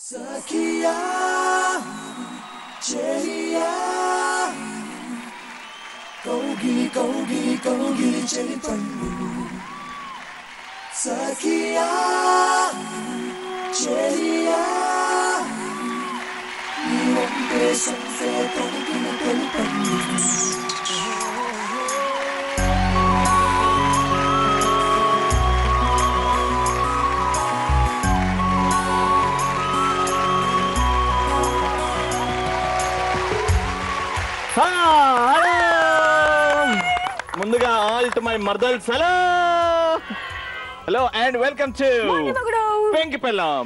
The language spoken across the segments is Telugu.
Sakia, Chelia, Gogi, Jelly Pandu. Sakia, Chelia, you won't be some fair, Gogi, Jelly Pandu. ముందుగా ఆల్ టు మై మర్దల్స్ hello and welcome to Penki Pellam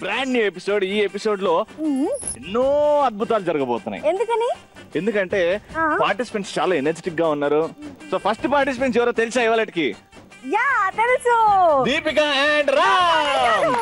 brand new episode. ఈ ఎపిసోడ్ లో ఎన్నో అద్భుతాలు జరగబోతున్నాయి. ఎందుకంటే పార్టిసిపెంట్స్ చాలా ఎనర్జెటిక్ గా ఉన్నారు. సో ఫస్ట్ పార్టిసిపెంట్స్ ఎవరో తెలుసా ఇవాళకి? తెలుసు, Deepika and Ram.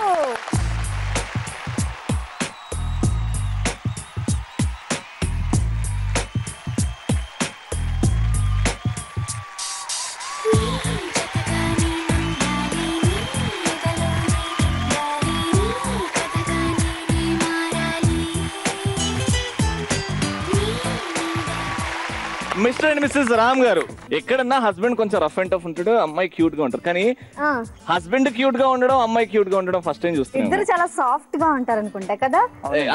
Mr and Mrs Ram గారు, ఎక్కడన్నా హస్బెండ్ కొంచెం రఫ్ అండ్ టఫ్ ఉంటాడు, అమ్మాయి క్యూట్ గా ఉంటారు. కానీ హస్బెండ్ క్యూట్ గా ఉండడం, అమ్మాయి క్యూట్ గా ఉండడం ఫస్ట్ టైం చూస్తున్నాం. ఇద్దరు చాలా సాఫ్ట్ గా ఉంటారు అనుకుంటా కదా.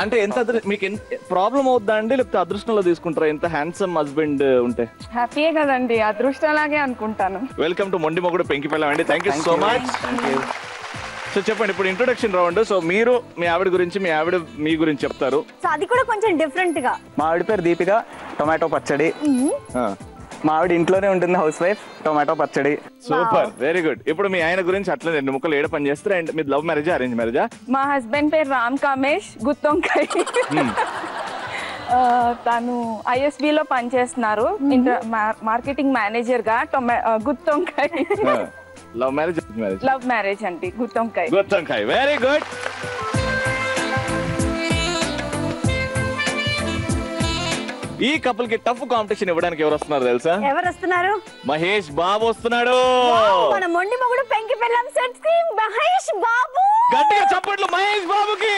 అంటే ఎంత మీకు ప్రాబ్లం అవుద్దా అండి, లేకపోతే అదృష్టంలో తీసుకుంటారా? ఎంత హ్యాండ్సమ్ హస్బెండ్ ఉంటే హ్యాపీయే కదండి, అదృష్టంలాగే అనుకుంటాను. వెల్కమ్ టు మొండి మొగుడు పెంకి పెళ్ళాం అండి. Thank you so much. So చెప్పండి, ఇప్పుడు ఇంట్రొడక్షన్ రౌండ్. సో మీరు మీ ఆవిడ గురించి, మీ ఆవిడ మీ గురించి చెప్తారు. సో అది కూడా కొంచెం డిఫరెంట్ గా. మా ఆవిడ పేరు దీపిక, టొమాటో పచ్చడి. మా ఆవిడ ఇంట్లోనే ఉంటుంది, హౌస్ వైఫ్, టొమాటో పచ్చడి. Super, very good. ఇప్పుడు మీ ఆయన గురించి అట్లా 2 ముక్కలు ఏడ పని చేస్తారు. అండ్ మీ లవ్ మ్యారేజా, అరేంజ్ మ్యారేజా? మా హస్బెండ్ పేరు రామ్ కామేష్ గుత్తొంకాయ్. తను ISB లో పనిచేస్తున్నారు, మార్కెటింగ్ మేనేజర్ గా. గుత్తొంకాయ్ లవ్ మ్యారేజ్, లవ్ మ్యారేజ్ అండి. గుత్తొంకాయ్, గుత్తొంకాయ్, వెరీ గుడ్. ఈ కపుల్ కి టఫ్ కాంపిటీషన్ ఇవ్వడానికి ఎవరు వస్తున్నారు తెలుసా? ఎవరు వస్తున్నారు? మహేష్ బాబు వస్తున్నాడు. మన మొండి మొగుడు పెంకి పెళ్ళాం సెట్ కి మహేష్ బాబు. గట్టిగా చప్పట్లు మహేష్ బాబుకి.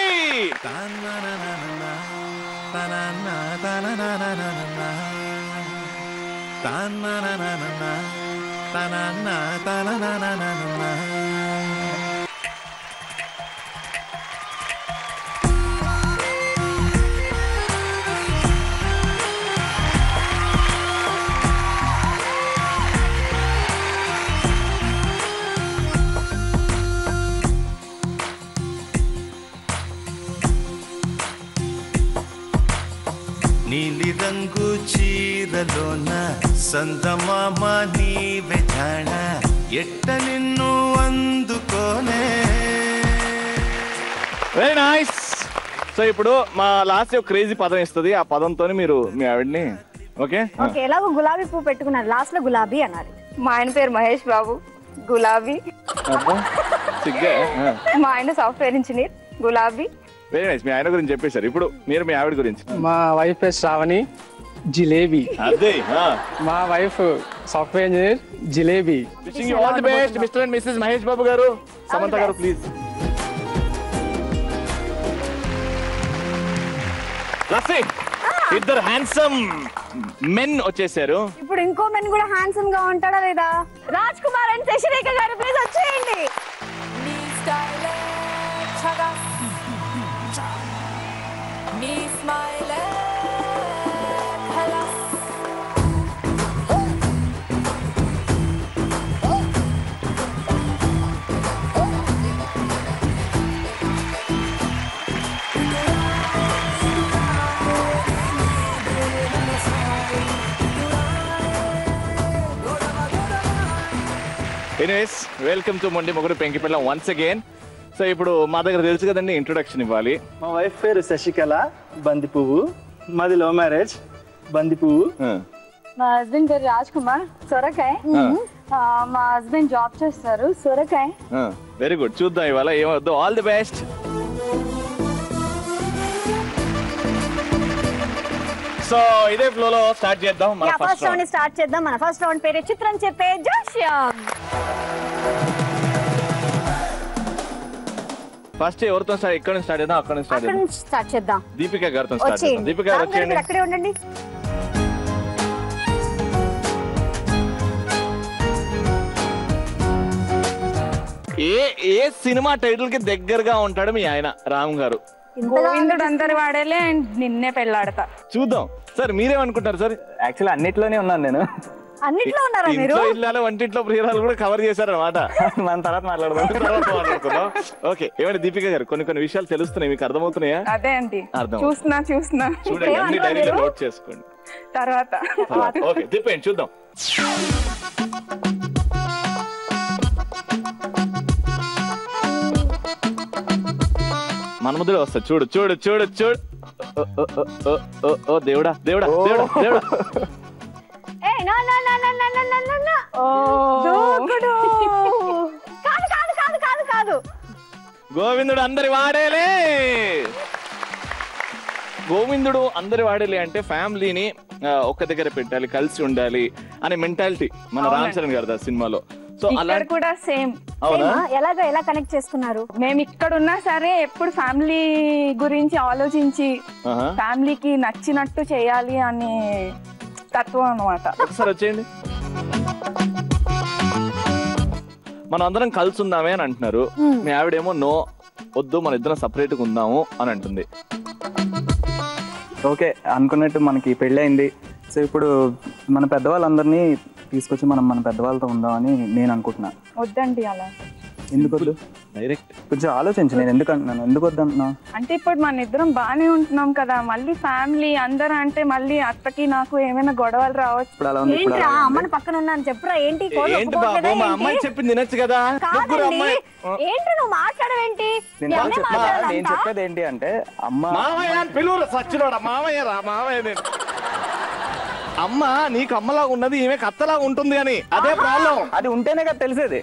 నీలి రంగు చీరలోన సందమామ నీవే జాణ, ఎట్ట నిన్ను అందుకోనే. Very nice. సో ఇప్పుడు మా లాస్ట్ క్రేజీ పదం ఇస్తుంది. ఆ పదంతో మీరు మీ ఆవిడ్ని ఓకే ఓకే ఎలాగో గులాబీ పువ్వు పెట్టుకున్నారు, లాస్ట్ లో గులాబీ అన్నారు. మా ఆయన పేరు మహేష్ బాబు, గులాబీ. మా ఆయన సాఫ్ట్వేర్ ఇంజనీర్, గులాబీ. Very nice. మీ ఆయన గురించి చెప్పేశారు. ఇప్పుడు మీరు మీ ఆవిడ గురించి. మా వైఫ్ పేరు శ్రావణి, జిలేబీ. అదే మా వైఫ్ సాఫ్ట్వేర్ ఇంజనీర్, జిలేబీ. Wishing you all the best mister and missus Mahesh Babu గారు. సమంత గారు ప్లీజ్. లస్సీ, ఇద్దరు హ్యాండ్సమ్ మెన్ వచ్చేసారు. ఇప్పుడు ఇంకో మెన్ కూడా హ్యాండ్సమ్ గా ఉంటాడా లేదా? రాజ్ కుమార్ అండ్ శశిరేఖ గారు ప్లీజ్ వచ్చేయండి. ఎనీవేస్, వెల్కమ్ టు మొండి మొగుడు పెంకి పెళ్ళాం వన్స్ అగైన్. సో ఇప్పుడు మా దగ్గర తెలుసు కదండి, ఇంట్రొడక్షన్ ఇవ్వాలి. మా వైఫ్ పేరు శశికళ, బంది పువ్వు. మాది లవ్ మ్యారేజ్, బంది పువ్వు. మా హస్బెండ్ పేరు రాజ్ కుమార్, సొరకాయ్. మా హస్బెండ్ జాబ్ చేస్తారు, సొరకాయ్. Very good. చూద్దాం ఇవాళ ఏమవుద్దు. All the best. సో ఇదే ఫ్లో లో స్టార్ట్ చేద్దాం. మన ఫస్ట్ రౌండ్ స్టార్ట్ చేద్దాం. మన ఫస్ట్ రౌండ్ పేరు చిత్రం చెప్పే జోష్యం. ఫస్ట్ ఎవరితో స్టార్ట్, ఎక్కడ నుంచి స్టార్ట్ చేద్దాం? అక్కడ నుంచి అక్కడ నుంచి స్టార్ట్ చేద్దాం. దీపిక గారితో స్టార్ట్ చేద్దాం. వచ్చేయండి. దీపిక గారు రామ్ గారు వచ్చేయండి. మీరు అక్కడే ఉండండి. ఏ సినిమా టైటిల్ కి దగ్గరగా ఉంటాడు మీ ఆయన రామ్ గారు? గోవిందుడు అందరి వాడేలే అండ్ నిన్నే పెళ్ళాడతా. చూద్దాం సార్, మీరేమనుకుంటారు సార్? యాక్చువల్లీ అన్నిట్లోనే ఉన్నాను నేను. అన్నిట్లో ఉన్నారా మీరు? ఇంట్లో ఇల్లాలు వంటింట్లో ప్రియురాలు కూడా కవర్ చేశారన్నమాట. మన తర్వాత మాట్లాడదాం. ఓకే, ఏమంటే దీపిక గారు కొన్ని విషయాలు తెలుస్తున్నాయి, మీకు అర్థమవుతున్నాయా? అదే అండి, అర్థం చూస్తున్నా చూడండి, అన్ని డైరీలో నోట్ చేసుకోండి. తర్వాత ఓకే, తిప్పండి చూద్దాం. మన్మధుడు వస్తా, చూడు చూడు చూడు చూడు. ఓ దేవుడా దేవుడా దేవుడా దేవుడా. కాదు. గోవిందుడు అందరి వాడేలే. గోవిందుడు అందరి వాడేలే అంటే ఫ్యామిలీని ఒక్క దగ్గర పెట్టాలి, కలిసి ఉండాలి అనే మెంటాలిటీ మన రామ్ చరణ్ గారు సినిమాలో. సో అలా కూడా సేమ్. ఎలా కనెక్ట్ చేసుకున్నారు? మేము ఇక్కడ ఉన్నా సరే ఎప్పుడు ఫ్యామిలీ గురించి ఆలోచించి ఫ్యామిలీకి నచ్చినట్టు చేయాలి అనే తత్వం అన్నమాట. ఒకసారి వచ్చేయండి. మనం అందరం కలిసి ఉందామే అని అంటున్నారు, మీ ఆవిడేమో నో వద్దు మన ఇద్దరం సపరేట్ గా ఉందాము అని అంటుంది. ఓకే అనుకున్నట్టు మనకి పెళ్ళయింది. సో ఇప్పుడు మన పెద్దవాళ్ళందరినీ తీసుకొచ్చి మనం మన పెద్దవాళ్ళతో ఉందామని నేను అనుకుంటున్నా. వద్దండి అలా. ఎందుకు వద్దు? డైరెక్ట్ కొంచెం ఆలోచించు, నేను ఎందుకు అంటున్నాను, ఎందుకు వద్దంటున్నా అంటే ఇప్పుడు మన ఇద్దరం బానే ఉంటున్నాం కదా, మళ్ళీ ఫ్యామిలీ అందరూ అంటే మళ్ళీ అత్తకి నాకు ఏమైనా గొడవలు రావచ్చు. ఇప్పుడు అలా ఉంది, ఇప్పుడు అమ్మని పక్కన ఉన్నాను చెప్పురా. ఏంటి ఏంటి బాబు, మా అమ్మాయి చెప్పింది తినచ్చు కదా. ఏంటి నువ్వు మాట్లాడవేంటి? నేను చెప్పేది ఏంటి అంటే అమ్మ మామయ్య పిలువురు సచ్చినోడా, మామయ్య రా మామయ్య. అమ్మ నీకు అమ్మలాగా ఉన్నది, ఈమె కత్తలాగా ఉంటుంది అని, అదే ప్రాబ్లం. అది ఉంటేనే కదా తెలిసేది.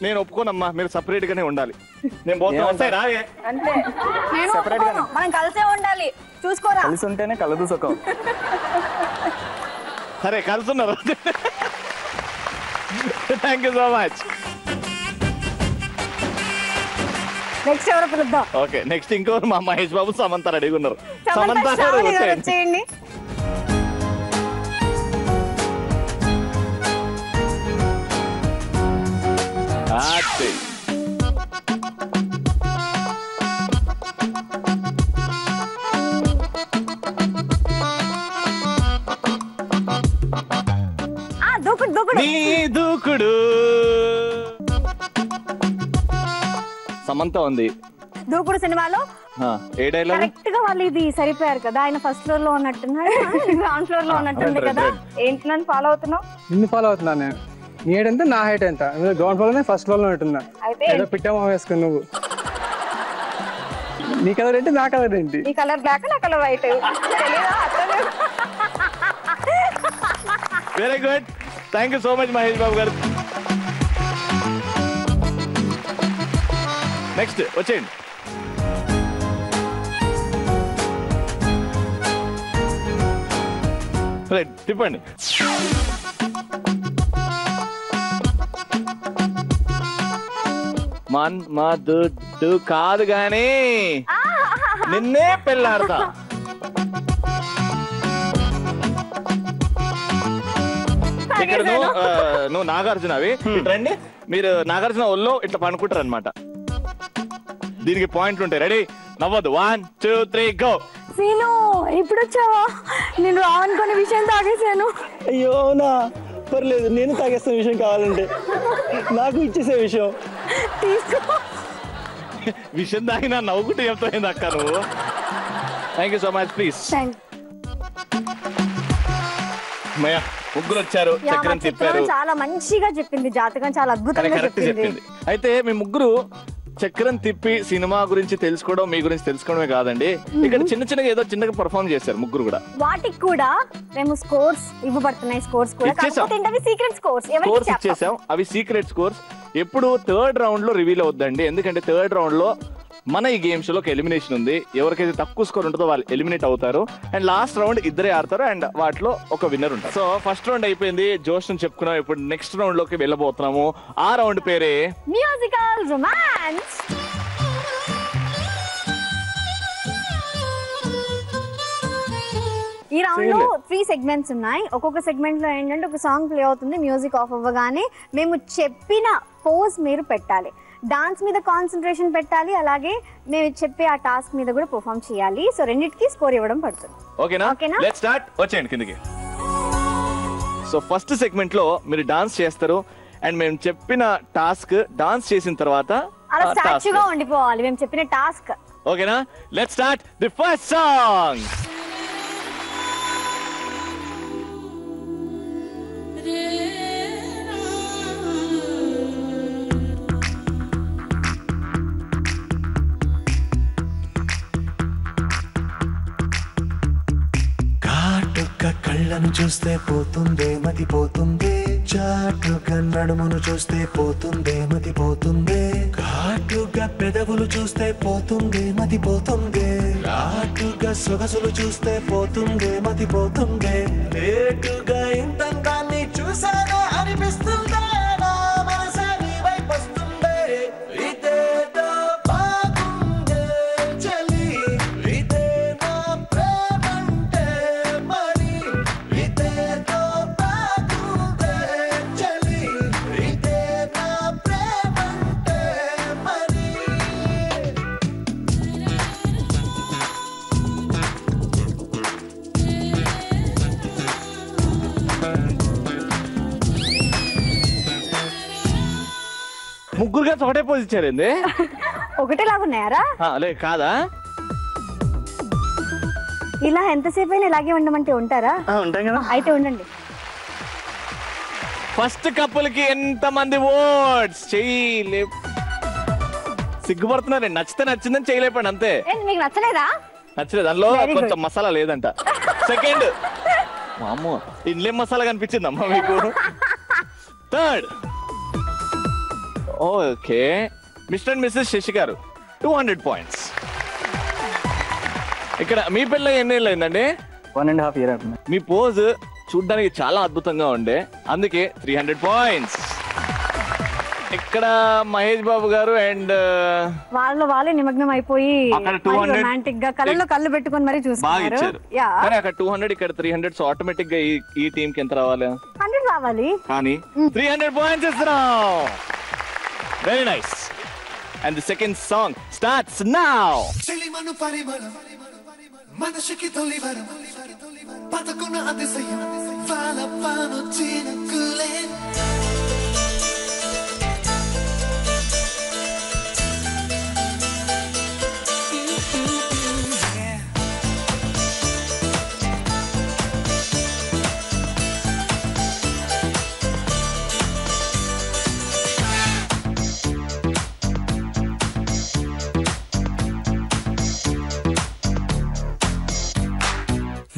నేను ఒప్పుకోనమ్మా, మీరు సపరేట్ గానే ఉండాలి. నేను పోతాను రాయే. అంతే, మనం కలిసే ఉండాలి, చూసుకోరా. కలిసి ఉంటేనే కలదు సుఖం. సరే కలుస్తున్నారు. Thank you so much. Next ఎవరో పిలుద్దాం. ఓకే, నెక్స్ట్ ఇంకోరు మా మహేష్ బాబు, సమంత రెడీగా ఉన్నారు. సమంత గారు వచ్చేయండి. నీ దూకుడు. సమంత ఉంది దూకుడు సినిమాలో. ఏ డైలాగ్? కరెక్ట్ గా వాళ్ళు ఇది సరిపోయారు కదా. ఆయన ఫస్ట్ ఫ్లోర్ లో ఉన్నట్టున్నాడు, గ్రౌండ్ ఫ్లోర్ లో ఉన్నట్టుంది కదా. ఏంటి నన్ను ఫాలో అవుతున్నావు? నిన్ను ఫాలో అవుతున్నాను నేను. నీ హైట్ ఎంత, నా హైట్ ఎంత? గ్రౌండ్ ఫ్లోర్ ఫస్ట్ ఫ్లోర్ లో ఉంటున్నా. ఏదో పిట్టమో వేసుకుని నువ్వు. నీ కలర్ ఏంటి, నా కలర్ ఏంటి? నీ కలర్ బ్లాక్, నా colour white. Very good, thank you so much Mahesh Babu గారు. నెక్స్ట్ వచ్చేయండి. రైట్, తిప్పండి. మన్మధుడు కాదు గాని నిన్నే పెళ్ళాడతా. ఇక్కడ నువ్వు నాగార్జున అవి రండి, మీరు నాగార్జున ఒళ్ళో ఇట్లా పనుకుంటారు అనమాట. దీనికి పాయింట్లు ఉంటాయి. రెడీ, నవ్వదు. 1 2 3 గో. సీను ఇప్పుడు వచ్చావా? నేను రావనుకునే విషయం తాగేశాను. అయ్యో నా పర్లేదు, నేను తాగేస్తున్న విషయం కావాలంటే నాకు ఇచ్చేసే విషయం తీసుకో. విషయం తాగినా నవ్వుకుంటే చెప్తాయింది అక్క నువ్వు. Thank you so much. Please ముగ్గురు వచ్చారు, చక్రం తిప్పారు. చాలా మంచిగా చెప్పింది జాతకం, చాలా అద్భుతంగా చెప్పింది. అయితే మీ ముగ్గురు చక్రం తిప్పి సినిమా గురించి తెలుసుకోవడం, మీ గురించి తెలుసుకోవడమే కాదండి, ఇక్కడ చిన్నగా ఏదో చిన్నగా పర్ఫార్మ్ చేశారు ముగ్గురు కూడా. వాటికి కూడా మేము స్కోర్స్ ఇవ్వబడుతున్నాయి. స్కోర్స్ కూడా సీక్రెట్ స్కోర్స్ ఇచ్చేసాం. అవి సీక్రెట్ స్కోర్స్ ఎప్పుడు థర్డ్ రౌండ్ లో రివీల్ అవుద్దండి. ఎందుకంటే థర్డ్ రౌండ్ లో మన ఈ గేమ్ షోలో ఒక ఎలిమినేషన్ ఉంది. ఎవరికైతే తక్కువ స్కోర్ ఉంటుందో వాళ్ళు ఎలిమినేట్ అవుతారు. అండ్ లాస్ట్ రౌండ్ ఇద్దరే ఆడతారు అండ్ వాటిలో ఒక విన్నర్ ఉంటారు. సో ఫస్ట్ రౌండ్ అయిపోయింది, జోష్ ను చెప్పుకున్నాం. ఇప్పుడు నెక్స్ట్ రౌండ్ లోకి వెళ్ళబోతున్నాము. ఆ రౌండ్ పేరే మ్యూజికల్ రొమాన్స్. ఈ రౌండ్ లో 3 సెగ్మెంట్స్ ఉన్నాయి. ఒక్కొక్క సెగ్మెంట్ లో ఏంటంటే ఒక సాంగ్ ప్లే అవుతుంది, మ్యూజిక్ ఆఫ్ అవ్వగానే మేము చెప్పిన పోజ్ మీరు పెట్టాలి, డాన్స్ మీద కాన్సన్ట్రేషన్ పెట్టాలి, అలాగే మేము చెప్పే ఆ టాస్క్ మీద కూడా పర్ఫామ్ చేయాలి. సో రెండిటికి స్కోర్ ఇవ్వడం పడుతుంది. ఓకేనా? Let's start. వచ్చేయండి కిందకి. సో ఫస్ట్ సెగ్మెంట్ లో మీరు డాన్స్ చేస్తారు అండ్ మేము చెప్పిన టాస్క్ డాన్స్ చేసిన తర్వాత అలా స్టాచ్యూగా ఉండిపోవాలి మేము చెప్పిన టాస్క్. ఓకేనా? Let's start the first song. కళ్ళను చూస్తే పోతుందే మతి పోతుందే, చాటుగా నడుమును చూస్తే పోతుందే మతి పోతుందే, ఘాటుగా పెదవులు చూస్తే పోతుందే మతి పోతుందే, ఘాటుగా సొగసులు చూస్తే పోతుందే మతి పోతుందే, లేటుగా ఇంతంతాన్ని చూసానే అనిపిస్తుందే, నా మనసే నీ వైపు వస్తుందే, ఇదేదో బాగుందే చలి, ఇదే నా ప్రేమంటే మరి, ఇదేదో బాగుందే చలి, ఇదే నా ప్రేమంటే మరి. ముగ్గురుగా ఒకటే పోజ్ ఇచ్చారండి. ఒకటే లాగున్నాయారా? లే కాదా? ఇలా ఎంతసేపు అయినా ఇలాగే ఉండమంటే ఉంటారా? ఉంటాం కదా. అయితే ఉండండి. ఫస్ట్ కపుల్ కి ఎంత మంది ఓట్స్? చెయ్యి సిగ్గుపడుతున్నారండి. నచ్చితే నచ్చిందని చేయలేపండి అంతే. మీకు నచ్చలేదా? నచ్చలేదు, దానిలో కొంచెం మసాలా లేదంట. సెకండ్ అమ్మో ఇంట్లో మసాలా కనిపించింది అమ్మ మీకు. Third okay Mr and Mrs Shashi గారు 200 పాయింట్స్. ఇక్కడ మీ పిల్ల ఎన్ని ఏళ్ళు అయిందండి? 1.5 years. మీ పోజ్ చూడ్డానికి చాలా అద్భుతంగా ఉండే, అందుకే 300 పాయింట్స్. ఇక్కడ మహేష్ బాబు గారు అండ్ వాళ్ళే నిమగ్నం అయిపోయి అక్కడ 200 రొమాంటిక్ గా కళ్ళలో కళ్ళు పెట్టుకొని మరి బాగా చూస్తున్నారు. ఇచ్చారు. కానీ అక్కడ 200 ఇక్కడ 300. సో ఆటోమేటిక్ గా ఈ టీం కి ఎంత రావాలి? 100 రావాలి. కానీ 300 పాయింట్స్ ఇస్తున్నాం. Very nice. And the second song starts now. చెలిమను పరిమళం మనసుకి తొలివరం పదకున అతిశయం వాలపాను చినుకులే.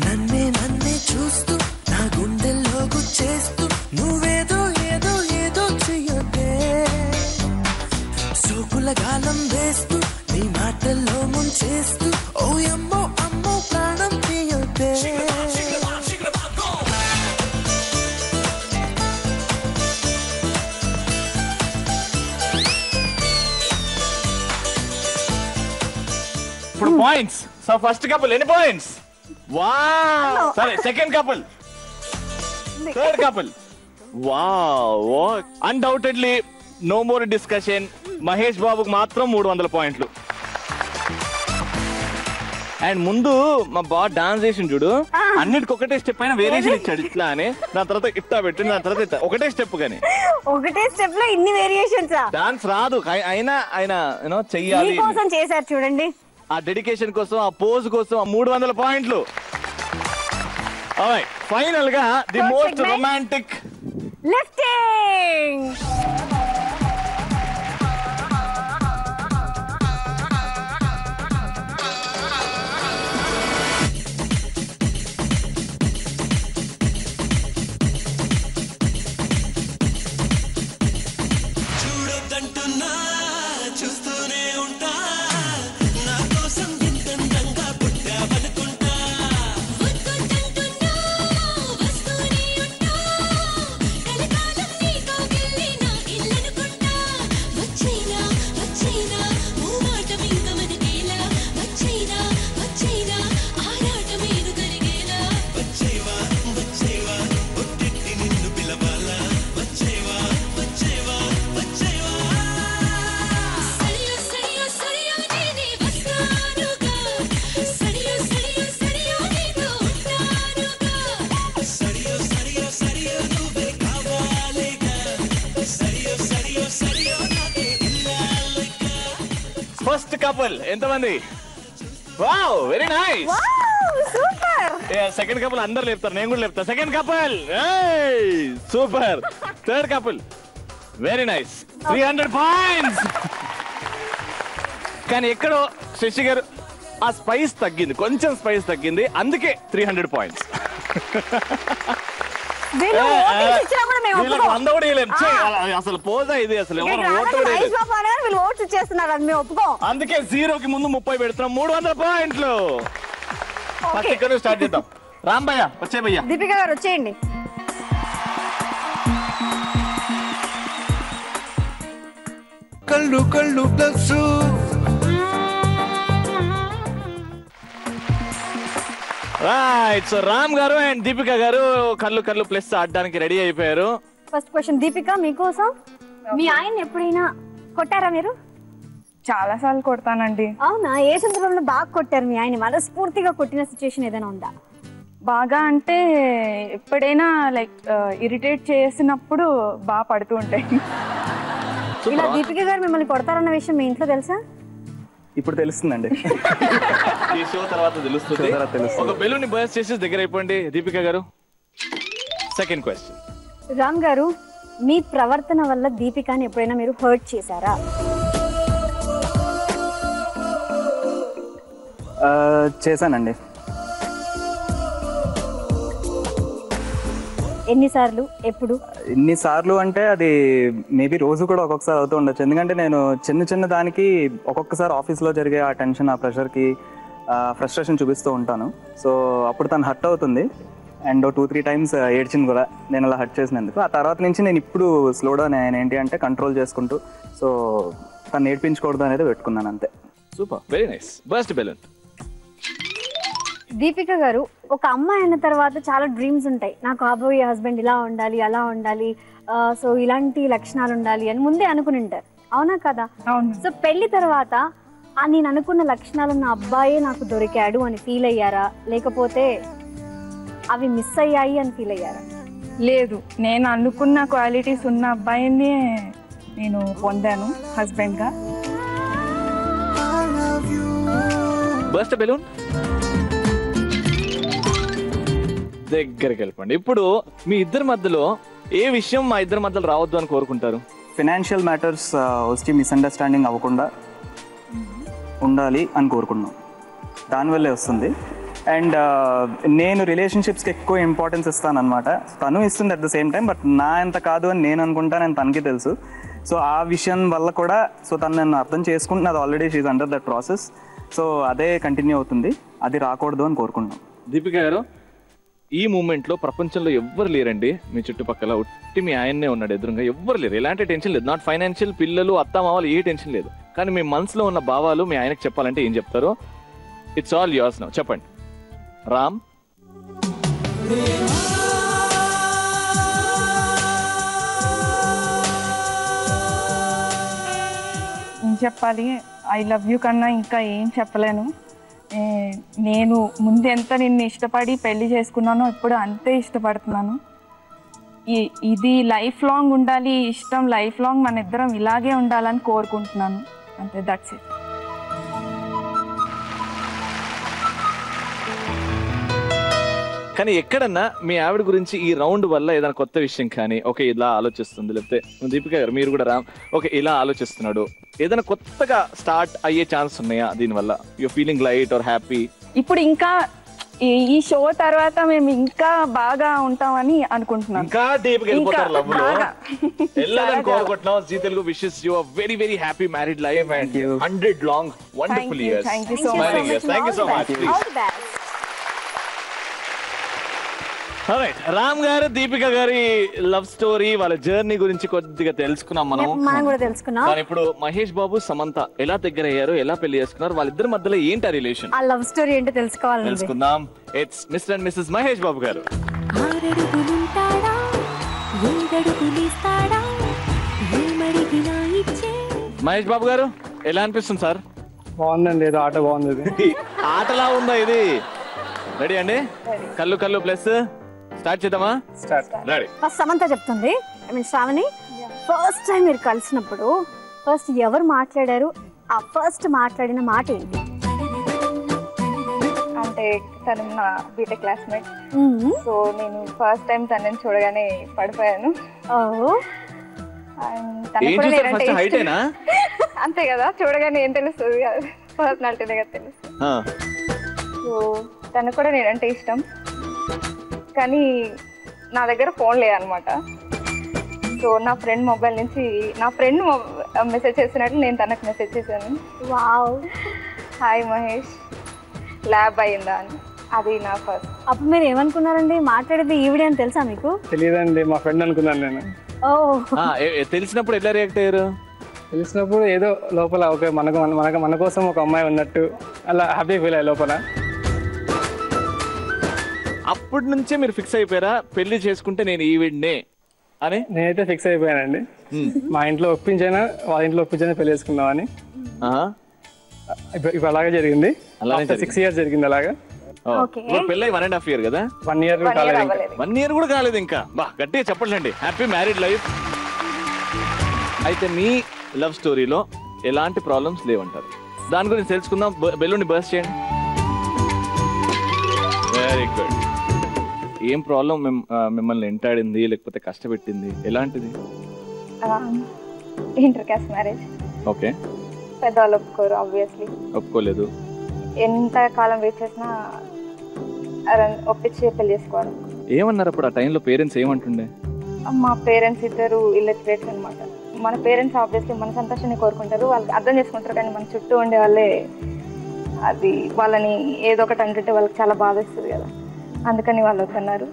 నన్నే చూస్తూ నా గుండెల్లో గుచ్చేస్తూ నువ్వేదో ఏదో ఏదో చెయ్యొద్దే, సోకుల గాలం వేస్తూ నీ మాటల్లో ముంచేస్తూ ఓ అమ్మో అమ్మో ప్రాణం తీయొద్దే. ఇప్పుడు పాయింట్స్. సో ఫస్ట్ కపుల్ ఎన్ని పాయింట్స్? వావ్. సరే second couple, third couple. Wow. Undoubtedly no more discussion. Mahesh బాబుకి మాత్రం 300 పాయింట్లు. అండ్ ముందు మా బాగా డాన్స్ చేసి చూడు, అన్నిటికి ఒకటే స్టెప్ అయినా వేరియేషన్ ఇచ్చాడు ఇట్లా అని. దాని తర్వాత ఇట్టా పెట్టి దాని తర్వాత ఇట్టా ఒకటే స్టెప్. కానీ ఒకటే స్టెప్ లో ఇన్ని వేరియేషన్స్. డాన్స్ రాదు అయినా ఆయన చెయ్యాలి కోసం చేశారు చూడండి. ఆ డెడికేషన్ కోసం, ఆ పోజ్ కోసం 300 పాయింట్లు. ఫైనల్ గా ది మోస్ట్ రొమాంటిక్ లిఫ్టింగ్. చూడొద్దంటున్నా చూస్తూనే ఉంటా, నా కోసం ఇంతంగా పుట్టావనుకుంటా, వస్తుందంటున్నా వస్తూనే ఉంటా, కలకాలం నీతో గిల్లి నా ఫస్ట్ కపుల్ ఎంతమంది? Wow, very nice. Super. Second couple అందరు లేపుతారు, నేను కూడా లేపుతా. Second couple super. Third couple very nice. 300 points. కానీ ఎక్కడో శశి గారు ఆ స్పైస్ తగ్గింది, కొంచెం స్పైస్ తగ్గింది, అందుకే 300 పాయింట్స్. అసలు పోదా ఇది, అసలు ఓట్స్ ఇచ్చేస్తున్నారు, అది మేము ఒప్పుకోం. అందుకే 0కి ముందు 30 పెడుతున్నాం. 300 పాయింట్లు. ఇక్కడ స్టార్ట్ చేద్దాం. రామ్ భయ్య వచ్చే భయ్య. దీపిక గారు వచ్చేయండి. కళ్ళు కళ్ళు ప్లస్. రైట్, సో రామ్ గారు అండ్ దీపిక గారు కళ్ళు కళ్ళు ప్లస్ ఆడడానికి రెడీ అయిపోయారు. ఫస్ట్ క్వశ్చన్ దీపిక మీకోసం. మీ ఆయన ఎప్పుడైనా కొట్టారా మీరు? చాలా సార్లు కొడతానండి. అవునా? ఏ సందర్భంలో బాగా కొట్టారు మీ ఆయన? మనస్ఫూర్తిగా కొట్టిన సిచ్యుయేషన్ ఏదైనా ఉందా? బాగా అంటే ఎప్పుడైనా లైక్ ఇరిటేట్ చేసినప్పుడు బాగా పడుతూ ఉంటాయి. ఇలా దీపిక గారు మిమ్మల్ని కొడతారన్న విషయం మీ ఇంట్లో తెలుసా? ఇప్పుడు తెలుస్తుందండి. ఈ షో తర్వాత తెలుస్తుంది. ఒక బెలూన్ ని బర్స్ట్ చేసి దగ్గర అయిపోండి దీపిక గారు. Second question. రామ్ గారు, మీ ప్రవర్తన వల్ల దీపికాని ఎప్పుడైనా మీరు హర్ట్ చేశారా? చేశానండి. ఎన్నిసార్లు, ఎప్పుడు? ఎన్నిసార్లు అంటే అది మేబీ రోజు కూడా ఒక్కొక్కసారి అవుతూ ఉండొచ్చు. ఎందుకంటే నేను చిన్న చిన్న దానికి ఒక్కొక్కసారి ఆఫీస్లో జరిగే ఆ టెన్షన్, ఆ ప్రెషర్కి ఫ్రస్ట్రేషన్ చూపిస్తూ ఉంటాను. సో అప్పుడు తను హర్ట్ అవుతుంది అండ్ 2-3 టైమ్స్ ఏడ్చింది కూడా నేను అలా హర్ట్ చేసినందుకు. ఆ తర్వాత నుంచి నేను ఇప్పుడు స్లో డౌన్ అయ్యాను. ఏంటి అంటే కంట్రోల్ చేసుకుంటూ, సో తను నేర్పించకూడదు అనేది పెట్టుకున్నాను అంతే. Super, very nice. Burst balloon. Deepika గారు, ఒక అమ్మాయి అయిన తర్వాత చాలా డ్రీమ్స్ ఉంటాయి. నాకు కాబోయే హస్బెండ్ ఇలా ఉండాలి, అలా ఉండాలి, సో ఇలాంటి లక్షణాలు ఉండాలి అని ముందే అనుకుని ఉంటారు, అవునా కదా? అవును. సో పెళ్లి తర్వాత నేను అనుకున్న లక్షణాలు ఉన్న అబ్బాయే నాకు దొరికాడు అని ఫీల్ అయ్యారా, లేకపోతే అవి మిస్ అయ్యాయి అని ఫీల్ అయ్యారా? లేదు, నేను అనుకున్న క్వాలిటీస్ ఉన్న అబ్బాయిని నేను పొందాను హస్బెండ్ గా. Burst balloon. దగ్గరికి వెళ్ళిపోండి. ఇప్పుడు మీ ఇద్దరి మధ్యలో ఏ విషయం మా ఇద్దరి మధ్యలో రావద్దు అని కోరుకుంటారు? ఫినాన్షియల్ మ్యాటర్స్ వచ్చి మిస్అండర్స్టాండింగ్ అవ్వకుండా ఉండాలి అని కోరుకున్నాం. దానివల్లే వస్తుంది. అండ్ నేను రిలేషన్షిప్స్కి ఎక్కువ ఇంపార్టెన్స్ ఇస్తాను అనమాట. తను ఇస్తుంది at the same time, but నా ఎంత కాదు అని నేను అనుకుంటాను, అని తనకి తెలుసు. సో ఆ విషయం వల్ల కూడా సో తను నన్ను అర్థం చేసుకుంటున్నది already. She under that process. So అదే కంటిన్యూ అవుతుంది, అది రాకూడదు అని కోరుకుంటున్నాం. దీపిక గారు, ఈ మూమెంట్ లో ప్రపంచంలో ఎవ్వరు లేరండి మీ చుట్టుపక్కల, ఉట్టి మీ ఆయన్నే ఉన్నాడు ఎదురుగా, ఎవ్వరు లేరు, ఎలాంటి టెన్షన్ లేదు. నాట్ ఫైనాన్షియల్, పిల్లలు, అత్తమామలు, ఏ టెన్షన్ లేదు. కానీ మీ మనసులో ఉన్న భావాలు మీ ఆయనకు చెప్పాలంటే ఏం చెప్తారు? ఇట్స్ ఆల్ యువర్స్ నౌ, చెప్పండి. రామ్. ఏం చెప్పాలి? ఐ లవ్ యూ కన్నా ఇంకా ఏం చెప్పలేను. నేను ముందు ఎంత నిన్ను ఇష్టపడి పెళ్లి చేసుకున్నానో ఇప్పుడు అంతే ఇష్టపడుతున్నాను. ఇది లైఫ్ లాంగ్ ఉండాలి, ఇష్టం లైఫ్ లాంగ్ మన ఇద్దరం ఇలాగే ఉండాలని కోరుకుంటున్నాను. అంతే, దట్స్ ఇట్. కానీ ఎక్కడన్నా మీ ఆవిడ గురించి ఈ రౌండ్ వల్ల ఏదైనా కొత్త విషయం కానీ, ఓకే ఇలా ఆలోచిస్తుంది, లేకపోతే దీపిక గారు మీరు కూడా రామ్ ఓకే ఇలా ఆలోచిస్తున్నాడు, ఏదైనా కొత్తగా స్టార్ట్ అయ్యే ఛాన్స్ ఉన్నాయా దీనివల్ల? Your feeling light or happy? ఇప్పుడు ఇంకా ఈ షో తర్వాత మేము ఇంకా బాగా ఉంటామని అనుకుంటున్నాం. ఇంకా డీప్ గా వెళ్ళిపోతారు లవ్ లో. ఎల్లాలని కోరుకుంటున్నాం. Zee Telugu wishes you a very very happy married life and 100 long wonderful years. Thank you so much. Thank you so much. All the best. Alright, Ram గారు దీపిక గారి లవ్ స్టోరీ, వాళ్ళ జర్నీ గురించి కొద్దిగా తెలుసుకున్నాం మనం కూడా తెలుసుకున్నాం. కానీ ఇప్పుడు మహేష్ బాబు సమంత ఎలా దగ్గర అయ్యారు, ఎలా పెళ్లి చేసుకున్నారు, వాళ్ళిద్దరి మధ్యలో ఏంటి ఆ రిలేషన్, ఆ లవ్ స్టోరీ ఏంటో తెలుసుకుందాం. It's mister and missus Mahesh Babu garu. Mahesh Babu గారు ఎలా అనిపిస్తుంది సార్? బాగుందండి, ఏదో ఆట బాగుంది. ఆటలా ఉందా ఇది? రెడీ అండి? కళ్ళు కళ్ళు ప్లస్ స్టార్ట్ చేద్దామా? రెడీ. ఫస్ట్ సమంత చెప్తుంది, I mean Shravani, first time మీరు కలిసినప్పుడు ఫస్ట్ ఎవరు మాట్లాడారు, ఆ ఫస్ట్ మాట్లాడిన మాట ఏంటి? అంటే తను నా బీటెక్ క్లాస్మేట్. సో నేను ఫస్ట్ టైం తనని చూడగానే పడిపోయాను. అంతే కదా, చూడగానే ఏం తెలుస్తుంది కదా, పర్సనాలిటీనే కదా తెలుస్తుంది. సో తనకు కూడా నేనంటే ఇష్టం, కానీ నా దగ్గర ఫోన్ లేదనమాట. సో నా ఫ్రెండ్ మొబైల్ నుంచి నా ఫ్రెండ్ మెసేజ్ చేసినట్లు నేను తనకు మెసేజ్ చేశాను. వావ్, హాయ్ మహేష్, ల్యాబ్ అయిందా అని. అది నా ఫస్ట్. అప్పుడు మీరు ఏమనుకున్నారండి? మాట్లాడేది ఈవిడే అని తెలుసా మీకు? తెలియదండి, మా ఫ్రెండ్ అనుకున్నాను నేను. తెలిసినప్పుడు ఎట్లా రియాక్ట్ అయ్యారు? తెలిసినప్పుడు ఏదో లోపల ఓకే మన కోసం ఒక అమ్మాయి ఉన్నట్టు అలా హ్యాపీ ఫీల్ అయ్యే లోపల. అప్పటి నుంచే మీరు ఫిక్స్ అయిపోయారా పెళ్లి చేసుకుంటే నేను ఈవిడ్నే అని? నేనైతే ఫిక్స్ అయిపోయానండి. మా ఇంట్లో ఒప్పించైనా వాళ్ళ ఇంట్లో ఒప్పించైనా పెళ్లి చేసుకుందామని. ఇప్పుడు అలాగే జరిగింది. 6 years జరిగింది అలాగా. పెళ్ళి 1.5 year కదా? 1 year కాలేదు. 1 year కూడా కాలేదు ఇంకా. బా గట్టిగా చెప్పండి. Happy married life. అయితే మీ లవ్ స్టోరీలో ఎలాంటి ప్రాబ్లమ్స్ లేవంటారు? దాని గురించి తెలుసుకుందాం. బెలూన్ బర్స్ట్ చేయండి. Very good. ఏం ప్రాబ్లం మిమ్మల్ని ఎంటాడింది లేకపోతే కష్టపెట్టింది? ఎలాంటిది? Inter caste marriage. ఓకే. పెద్దవాళ్ళు ఒప్పుకోరు, ఆబ్వియస్లీ ఒప్పుకోలేదు. ఎంత కాలం వెయిట్ చేసినా ఒప్పించి పెళ్లి చేసుకోవాలి. ఏమన్నారు అప్పుడు ఆ టైంలో పేరెంట్స్ ఏమంటుండే? మా పేరెంట్స్ ఇద్దరు ఇల్లెటరేట్స్ అనమాట. మన పేరెంట్స్ ఆబ్వియస్లీ మన సంతోషాన్ని కోరుకుంటారు, వాళ్ళు అర్థం చేసుకుంటారు. కానీ మన చుట్టూ ఉండే వాళ్ళే అది వాళ్ళని ఏదో ఒకటి అంటుంటే వాళ్ళకి చాలా బాధ ఇస్తుంది కదా, అందుకని వాళ్ళు వద్దన్నారు.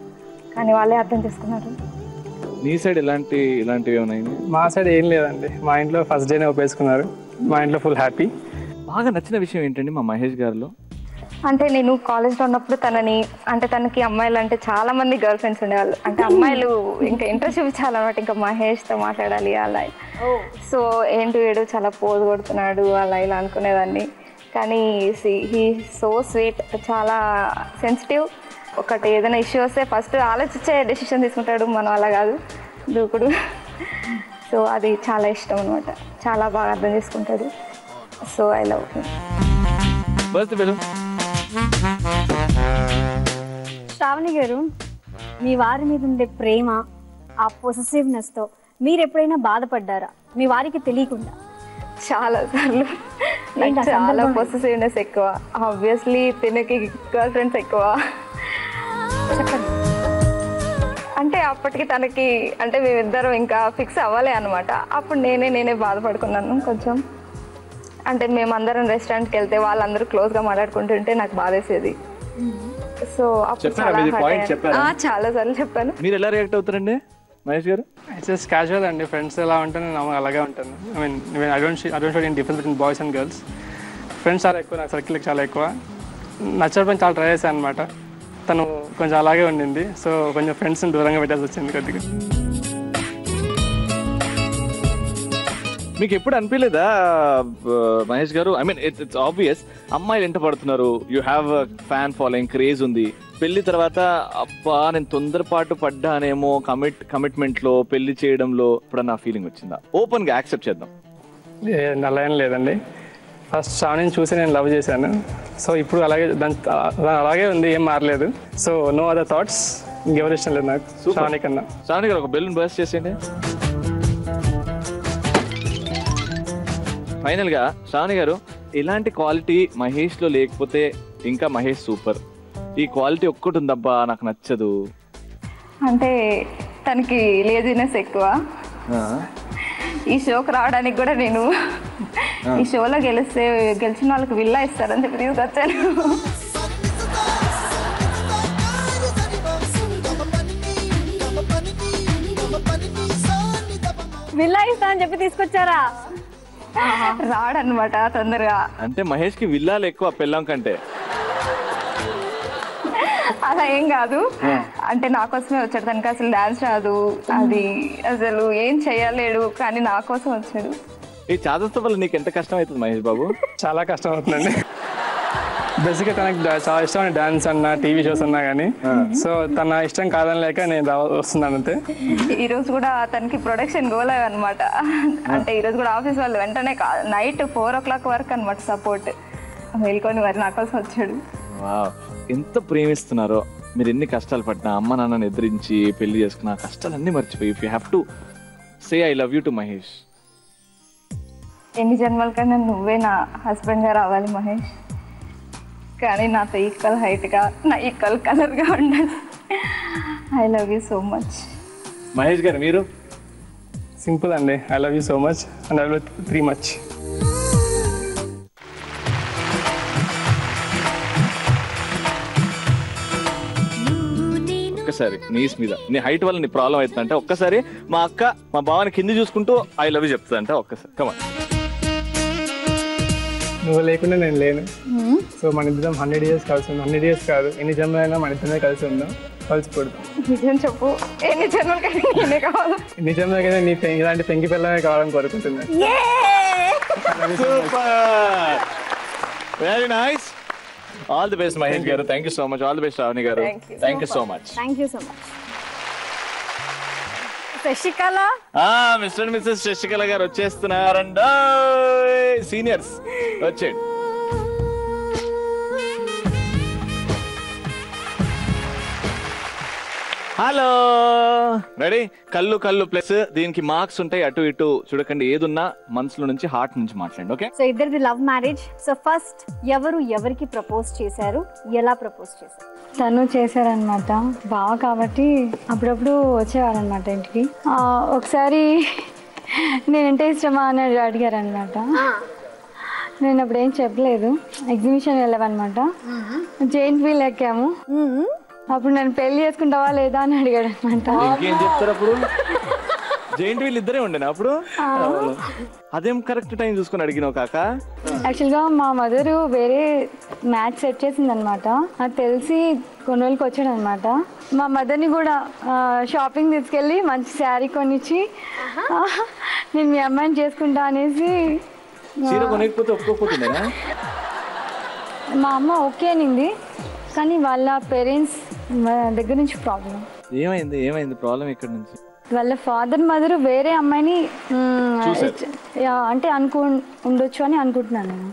కానీ వాళ్ళే అర్థం చేసుకున్నారు. నీ సైడ్ ఇలాంటివి ఏమైనా? మా సైడ్ ఏం లేదండి. మా ఇంట్లో ఫస్ట్ డేనే ఒప్పేసుకున్నారు. మా ఇంట్లో ఫుల్ హ్యాపీ. బాగా నచ్చిన విషయం ఏంటండి మా మహేష్ గారిలో? అంటే నేను కాలేజ్లో ఉన్నప్పుడు తనకి అమ్మాయిలు అంటే చాలా మంది గర్ల్ ఫ్రెండ్స్ ఉండేవాళ్ళు. అంటే అమ్మాయిలు ఇంకా ఇంట్రెస్ట్ చూపించాలన్నమాట, ఇంకా మహేష్తో మాట్లాడాలి అలా. సో ఏంటి వీడు చాలా పోజ్ కొడుతున్నాడు అలా ఇలా అనుకునేదాన్ని. కానీ హీ సో స్వీట్, చాలా సెన్సిటివ్. ఒకటి ఏదైనా ఇష్యూ వస్తే ఫస్ట్ ఆలోచించే డెసిషన్ తీసుకుంటాడు, మనం అలా కాదు, దూకుడు. సో అది చాలా ఇష్టం అనమాట, చాలా బాగా అర్థం చేసుకుంటాడు. So I love him. Shravani గారు, మీ వారి మీద ఉండే ప్రేమ, ఆ పొసెసివ్నెస్తో మీరు ఎప్పుడైనా బాధపడ్డారా మీ వారికి తెలియకుండా? చాలా సార్లు. చాలా పొసెసివ్నెస్ ఎక్కువ. ఆబ్వియస్లీ తినకి గర్ల్ ఫ్రెండ్స్ ఎక్కువ. అంటే అప్పటికి తనకి అంటే మేమిద్దరం ఇంకా ఫిక్స్ అవ్వలే అనమాట. అప్పుడు నేనే బాధపడుకున్నాను కొంచెం. అంటే మేమందరం రెస్టారెంట్కి వెళ్తే వాళ్ళందరూ క్లోజ్గా మాట్లాడుకుంటుంటే నాకు బాధేసేది. సో అప్పుడు చాలా సార్లు చెప్పాను. మీరు ఎలా రియాక్ట్ అవుతారండి మహేష్ గారు? జస్ట్ క్యాజువల్ అండి. ఫ్రెండ్స్ ఎలా ఉంటాను నేను అలాగే ఉంటాను. I don't show in difference between boys and girls. Friends చాలా ఎక్కువ, నాకు సర్కిల్ చాలా ఎక్కువ. నచ్చడం చాలా ట్రై చేశాను అనమాట. తను కొంచెం అలాగే ఉండింది. సో కొంచెం ఫ్రెండ్స్ని దూరంగా పెట్టాల్సి వచ్చింది కొద్దిగా. మీకు ఎప్పుడు అనిపించలేదా మహేష్ గారు? ఐ మీన్ ఇట్స్ ఆబ్వియస్, అమ్మాయిలు ఎంట పడుతున్నారు, you have fan following, craze ఉంది. పెళ్లి తర్వాత అబ్బా నేను తొందరపాటు పడ్డానేమో కమిట్మెంట్లో, పెళ్లి చేయడంలో ఎప్పుడన్నా ఫీలింగ్ వచ్చిందా? ఓపెన్గా యాక్సెప్ట్ చేద్దాం. అలా ఏం లేదండి. ఫస్ట్ శ్రావణిని చూసి నేను లవ్ చేశాను. సో ఇప్పుడు అలాగే ఉంది, ఏం మారలేదు. So no other thoughts. ఇంకెవరు ఇష్టం లేదు నాకు శ్రావణి కన్నా. శ్రావణి గారు ఒక బెలూన్ బర్స్ట్ చేసేయండి. ఫైనల్గా శ్రావణి గారు, ఇలాంటి క్వాలిటీ మహేష్లో లేకపోతే ఇంకా మహేష్ సూపర్, ఈ క్వాలిటీ ఒక్కటి ఉందబ్బా నాకు నచ్చదు అంటే? తనకి లేజినెస్ ఎక్కువ. ఈ షోకి రావడానికి కూడా నేను ఈ షోలో గెలిచిన వాళ్ళకి విల్లా ఇస్తారని చెప్పి తీసుకొచ్చాను. విల్లా ఇస్తా అని చెప్పి తీసుకొచ్చారా? రాడనమాట తొందరగా. అంటే మహేష్ కి విల్లాలు ఎక్కువ పెళ్ళం కంటే. అలా ఏం కాదు, అంటే నా కోసమే వచ్చాడు. తనకి అసలు డాన్స్ రాదు, అది అసలు ఏం చెయ్యలేడు, కానీ నా కోసం వచ్చాడు. ఈ చాదస్త వల్ల నీకు ఎంత కష్టం అవుతుంది మహేష్ బాబు? చాలా కష్టం అవుతుందండి. బేసిక్గా తనకి చాలా ఇష్టం డాన్స్ అన్నా టీవీ షోస్ అన్నా కానీ సో తన ఇష్టం కాదని లేక నేను వస్తున్నాను అంతే. ఈరోజు కూడా తనకి ప్రొడక్షన్ గోల్ అనమాట. అంటే ఈరోజు కూడా ఆఫీస్ వాళ్ళు వెంటనే నైట్ 4 o'clock వరకు అనమాట సపోర్ట్ వెళ్ళుకొని మరి నా కోసం వచ్చాడు. ఎంత ప్రేమిస్తున్నారో మీరు, ఎన్ని కష్టాలు పడినా అమ్మ నాన్నని ఎదిరించి పెళ్లి చేసుకున్న కష్టాలన్నీ మర్చిపోయి if you have to say I love you to Mahesh. ఎన్ని జన్మలకన్నా నువ్వే నా హస్బెండ్గా రావాలి మహేష్, కానీ నాతో ఈక్వల్ హైట్గా నా ఈక్వల్ కలర్గా ఉండాలి. I love you so much. Mahesh గారు మీరు? సింపుల్ అండి, I love you so much and I love you 3 much. ఒక్కసారి నీస్ మీద నీ హైట్ వల్ల నీ ప్రాబ్లం అవుతుందంటే ఒక్కసారి మా అక్క మా బావని కింది చూసుకుంటూ ఐ లవ్ యూ చెప్తుందంటే ఒక్కసారి కమాన్. నువ్వు లేకుండా నేను లేను. సో మన ఇద్దరం 100 years కలిసి ఉందాం. 100 years కాదు, ఎన్ని జన్మలైనా మన ఇద్దరే కలిసి ఉందాం, కలిసి పడుతాం. నిజం చెప్పు, ఎన్ని జన్మలకైనా నేనే కావాలి. ఎన్ని జన్మలకైనా నీ ఇలాంటి పెంకి పిల్లనే కావాలని కోరుకుంటున్నాను. Super, very nice. All the best Mahesh garu. Thank you so much. All the best Shravani garu. Thank you so much. Thank you so much. Sasikala, mister and missus Sasikala garu వచ్చేస్తున్నారండి. సీనియర్స్ వచ్చేయండి. Hello, ready? కళ్ళు కళ్ళు ప్లస్ దీనికి మార్క్స్ ఉంటాయి, అటు ఇటు చూడకండి, ఏదున్నా మనసులో నుంచి హార్ట్ నుంచి మాట్లాడండి. ఓకే, సో ఇద్దరిది లవ్ మ్యారేజ్. సో ఫస్ట్ ఎవరు ఎవరికి ప్రపోజ్ చేశారు, ఎలా ప్రపోజ్ చేశారు? తను చేశారనమాట, బావ కాబట్టి అప్పుడప్పుడు వచ్చేవారనమాట ఇంటికి. ఒకసారి నేనంటే ఇష్టమా అని అడిగారనమాట. నేను అప్పుడు ఏం చెప్పలేదు. ఎగ్జిబిషన్ వెళ్ళామన్నమాట, జైంట్ వీల్ ఎక్కాము. అప్పుడు నన్ను పెళ్లి చేసుకుంటావా లేదా అని అడిగాడు అనమాట. ఇంకేం చెప్తారు అప్పుడు? జైంట్ వీల్ ఇద్దరే ఉండేనా అప్పుడు? అదేం కరెక్ట్ టైం చూసుకొని అడిగినావు కాక? యాక్చువల్గా మా మదరు వేరే మ్యాచ్ సెట్ చేసింది అనమాట. అది తెలిసి కొన్ని రోజులకి వచ్చాడు అనమాట. మా మదర్ని కూడా షాపింగ్ తీసుకెళ్ళి మంచి శారీ కొనిచ్చి నేను మీ అమ్మాయిని చేసుకుంటా అనేసి. మా అమ్మ ఓకే అనింది, కానీ వాళ్ళ పేరెంట్స్ దగ్గర నుంచి ప్రాబ్లం. ఏమైంది ప్రాబ్లం? ఇక్కడ నుంచి వాళ్ళ ఫాదర్ మదర్ వేరే అమ్మాయిని అంటే ఉండొచ్చు అని అనుకుంటున్నాను నేను.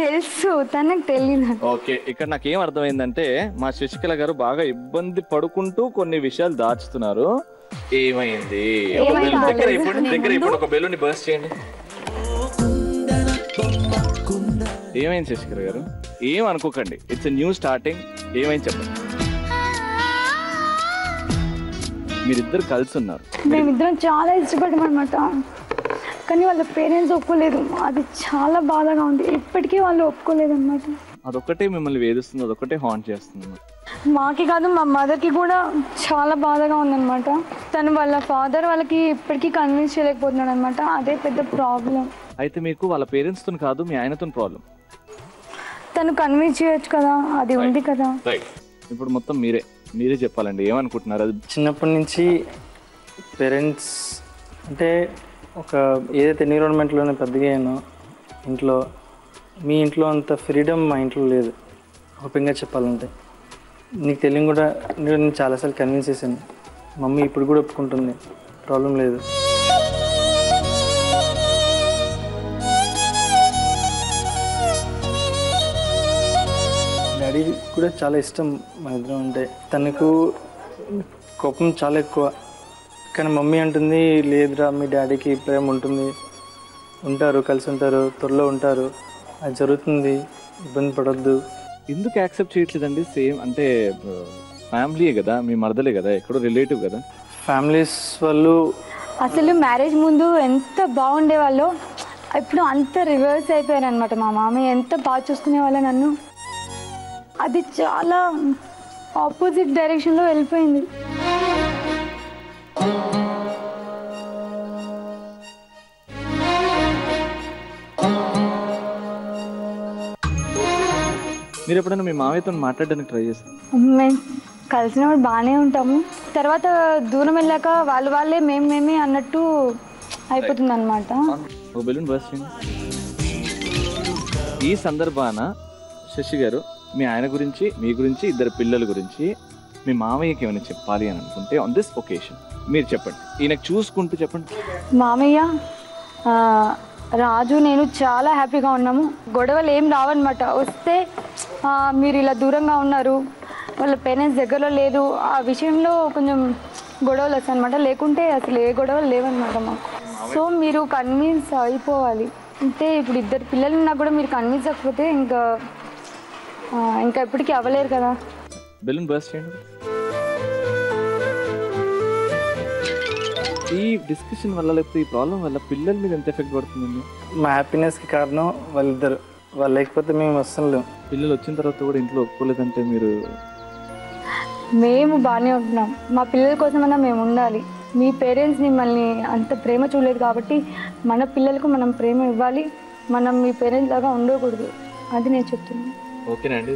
తెలుసు, తనకు తెలియదు. ఓకే, ఇక్కడ నాకు ఏం అర్థమైందంటే మా శశికళ గారు బాగా ఇబ్బంది పడుకుంటూ కొన్ని విషయాలు దాచుతున్నారు. ఏమైంది? దగ్గర ఒక బెలూన్ బర్స్ట్ చేయండి. ఏమైంది శశికళ గారు? ఏం అనుకోకండి, ఇట్స్ న్యూ స్టార్టింగ్. ఏమైంది చెప్పండి. మీరిద్దరు కలిసి ఉన్నారు, మేమిద్దరం చాలా ఇష్టపడమన్నమాట, కానీ వాళ్ళ పేరెంట్స్ ఒప్పుకోలేదు. అది చాలా బాధగా ఉంది. ఇప్పటికీ వాళ్ళు ఒప్పుకోలేదు అనమాట. అదొక్కటే మిమ్మల్ని వేధిస్తుంది, అదొక్కటే హాంట్ చేస్తుంది. మాకి కాదు, మా మదర్కి కూడా చాలా బాధగా ఉందన్నమాట. తను వాళ్ళ ఫాదర్ వాళ్ళకి ఇప్పటికీ కన్విన్స్ చేయలేకపోతున్నాడు అనమాట. అదే పెద్ద ప్రాబ్లం. అయితే మీకు వాళ్ళ పేరెంట్స్తో కాదు, మీ ఆయనతో ప్రాబ్లం. తను కన్విన్స్ చేయొచ్చు కదా, అది ఉంది కదా. ఇప్పుడు మొత్తం మీరే చెప్పాలండి, ఏమనుకుంటున్నారు? అది చిన్నప్పటి నుంచి పేరెంట్స్ అంటే ఒక ఏదైతే ఎన్విరాన్మెంట్లోనే పెద్దగా అయ్యానో ఇంట్లో, మీ ఇంట్లో అంత ఫ్రీడమ్ మా ఇంట్లో లేదు. ఓపెన్గా చెప్పాలంటే నీకు తెలియని కూడా నేను చాలాసార్లు కన్విన్స్ చేశాను. మమ్మీ ఇప్పుడు కూడా ఒప్పుకుంటుంది, ప్రాబ్లం లేదు. డాడీ కూడా చాలా ఇష్టం మా ఇద్దరం అంటే. తనకు కోపం చాలా ఎక్కువ, కానీ మమ్మీ అంటుంది లేదురా మీ డాడీకి ప్రేమ ఉంటారు, కలిసి ఉంటారు, త్వరలో ఉంటారు, అది జరుగుతుంది, ఇబ్బంది పడొద్దు. ఎందుకు యాక్సెప్ట్ చేయట్లేదండి? సేమ్ అంటే ఫ్యామిలీయే కదా, మీ మరదలే కదా, ఎక్కడో రిలేటివ్ కదా. ఫ్యామిలీస్ వాళ్ళు అసలు మ్యారేజ్ ముందు ఎంత బాగుండే వాళ్ళు, ఇప్పుడు అంత రివర్స్ అయిపోయారు అనమాట. మా మామయ్య ఎంత బాగా చూసుకునే వాళ్ళు నన్ను, అది చాలా ఆపోజిట్ డైరెక్షన్లో వెళ్ళిపోయింది. మీరు ఎప్పుడైనా మీ మామయ్యతో మాట్లాడడానికి ట్రై చేస్తారు? మేము కలిసినప్పుడు బాగానే ఉంటాము, తర్వాత దూరం వెళ్ళాక వాళ్ళే మేమే అన్నట్టు అయిపోతుంది అనమాట. బెలూన్ బర్స్ట్ చేయండి. ఈ సందర్భాన శశి గారు మీ ఆయన గురించి, మీ గురించి, ఇద్దరు పిల్లల గురించి మీ మామయ్యకి ఏమైనా చెప్పాలి అని అనుకుంటే ఆన్ దిస్ ఒకేషన్ మీరు చెప్పండి. ఈయనకు చూసుకుంటూ చెప్పండి. మామయ్య, రాజు నేను చాలా హ్యాపీగా ఉన్నాము. గొడవలు ఏం రావన్నమాట. వస్తే మీరు ఇలా దూరంగా ఉన్నారు, వాళ్ళ పేరెంట్స్ దగ్గరలో లేదు, ఆ విషయంలో కొంచెం గొడవలు వస్తాయి అనమాట. లేకుంటే అసలు ఏ గొడవలు లేవన్నమాట మాకు. సో మీరు కన్విన్స్ అయిపోవాలి. అంటే ఇప్పుడు ఇద్దరు పిల్లలు ఉన్నా కూడా మీరు కన్విన్స్ అవ్వకపోతే ఇంకా ఎప్పటికీ అవ్వలేరు కదా. బెలూన్ బర్స్ట్ చేయండి. ఈ డిస్కషన్ వల్ల లేకపోతే ఈ ప్రాబ్లం వల్ల పిల్లల మీద ఎంత ఎఫెక్ట్ పడుతుందండి? మా హ్యాపీనెస్కి కారణం వాళ్ళిద్దరు. వాళ్ళు లేకపోతే మేము వస్తున్నాం. పిల్లలు వచ్చిన తర్వాత కూడా ఇంట్లో ఒప్పుకోలేదంటే మీరు? మేము బాగానే ఉంటున్నాం. మా పిల్లల కోసమన్నా మేము ఉండాలి. మీ పేరెంట్స్ మిమ్మల్ని అంత ప్రేమ చూడలేదు కాబట్టి మన పిల్లలకు మనం ప్రేమ ఇవ్వాలి. మనం మీ పేరెంట్స్ లాగా ఉండకూడదు. అది నేను చెప్తున్నాను. ఓకేనండి?